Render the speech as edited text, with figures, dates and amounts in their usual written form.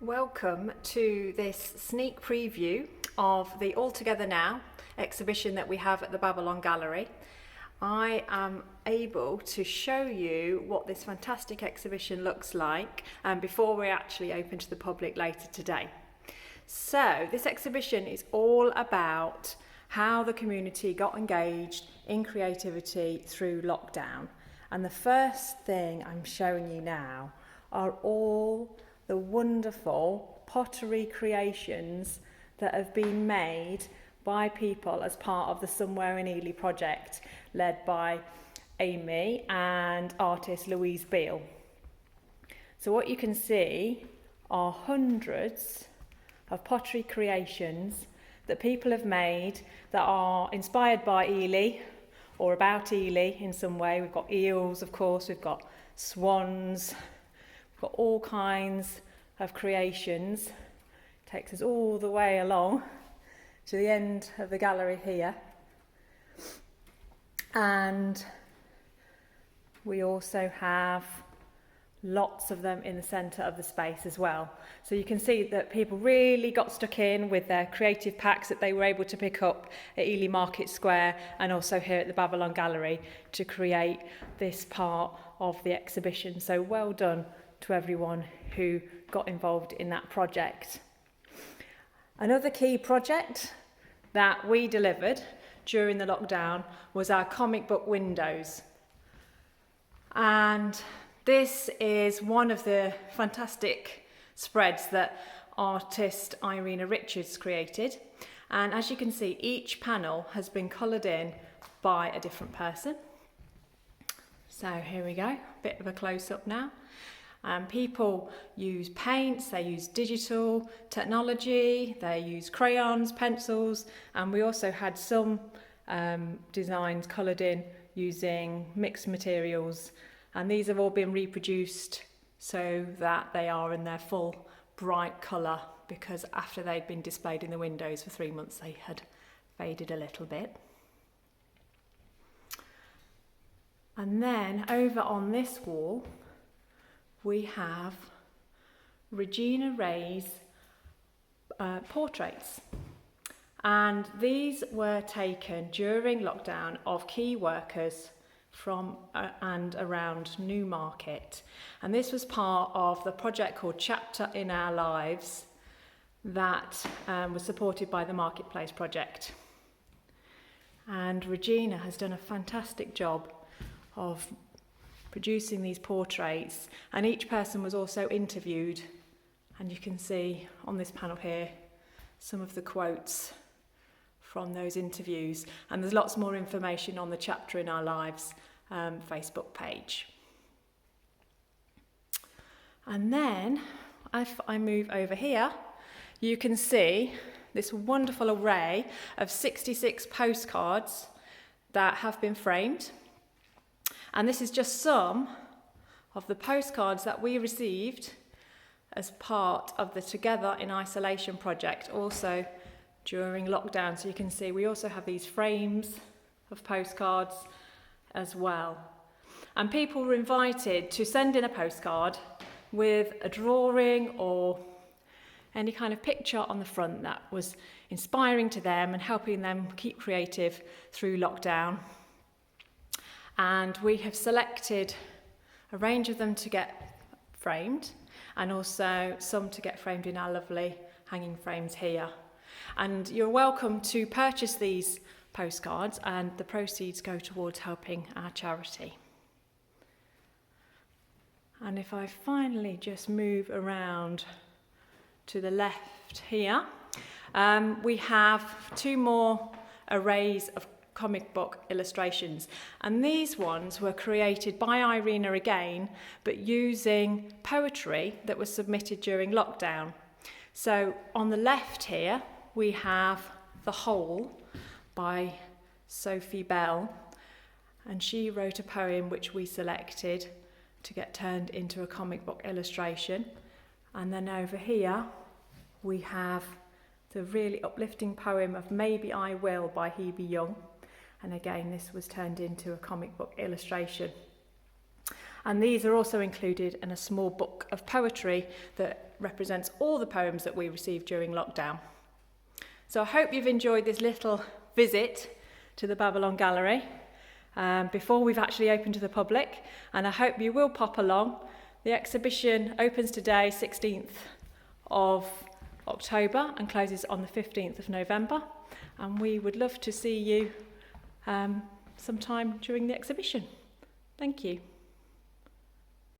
Welcome to this sneak preview of the All Together Now exhibition that we have at the Babylon Gallery. I am able to show you what this fantastic exhibition looks like before we're actually open to the public later today. So this exhibition is all about how the community got engaged in creativity through lockdown. And the first thing I'm showing you now are all the wonderful pottery creations that have been made by people as part of the Somewhere in Ely project led by Amy and artist Louise Beale. So what you can see are hundreds of pottery creations that people have made that are inspired by Ely or about Ely in some way. We've got eels, of course, we've got swans, we've got all kinds of creations. Takes us all the way along to the end of the gallery here. And we also have lots of them in the centre of the space as well. So you can see that people really got stuck in with their creative packs that they were able to pick up at Ely Market Square and also here at the Babylon Gallery to create this part of the exhibition. So well done to everyone who got involved in that project. Another key project that we delivered during the lockdown was our comic book windows. And this is one of the fantastic spreads that artist Irina Richards created. And as you can see, each panel has been coloured in by a different person. So here we go, a bit of a close-up now. People use paints, they use digital technology, they use crayons, pencils, and we also had some designs coloured in using mixed materials. And these have all been reproduced so that they are in their full bright colour, because after they'd been displayed in the windows for 3 months, they had faded a little bit. And then over on this wall, we have Regina Ray's portraits. And these were taken during lockdown of key workers from and around Newmarket. And this was part of the project called Chapter in Our Lives that was supported by the Marketplace Project. And Regina has done a fantastic job of producing these portraits, and each person was also interviewed, and you can see on this panel here some of the quotes from those interviews, and there's lots more information on the Chapter in Our Lives Facebook page. And then if I move over here, you can see this wonderful array of 66 postcards that have been framed. And this is just some of the postcards that we received as part of the Together in Isolation project, also during lockdown. So you can see we also have these frames of postcards as well. And people were invited to send in a postcard with a drawing or any kind of picture on the front that was inspiring to them and helping them keep creative through lockdown. And we have selected a range of them to get framed, and also some to get framed in our lovely hanging frames here. And you're welcome to purchase these postcards, and the proceeds go towards helping our charity. And if I finally just move around to the left here, we have two more arrays of comic book illustrations, and these ones were created by Irina again, but using poetry that was submitted during lockdown. So on the left here we have The Hole by Sophie Bell, and she wrote a poem which we selected to get turned into a comic book illustration. And then over here we have the really uplifting poem of Maybe I Will by Hebe Young. And again, this was turned into a comic book illustration. And these are also included in a small book of poetry that represents all the poems that we received during lockdown. So I hope you've enjoyed this little visit to the Babylon Gallery before we've actually opened to the public, and I hope you will pop along. The exhibition opens today, 16th of October, and closes on the 15th of November, and we would love to see you sometime during the exhibition. Thank you.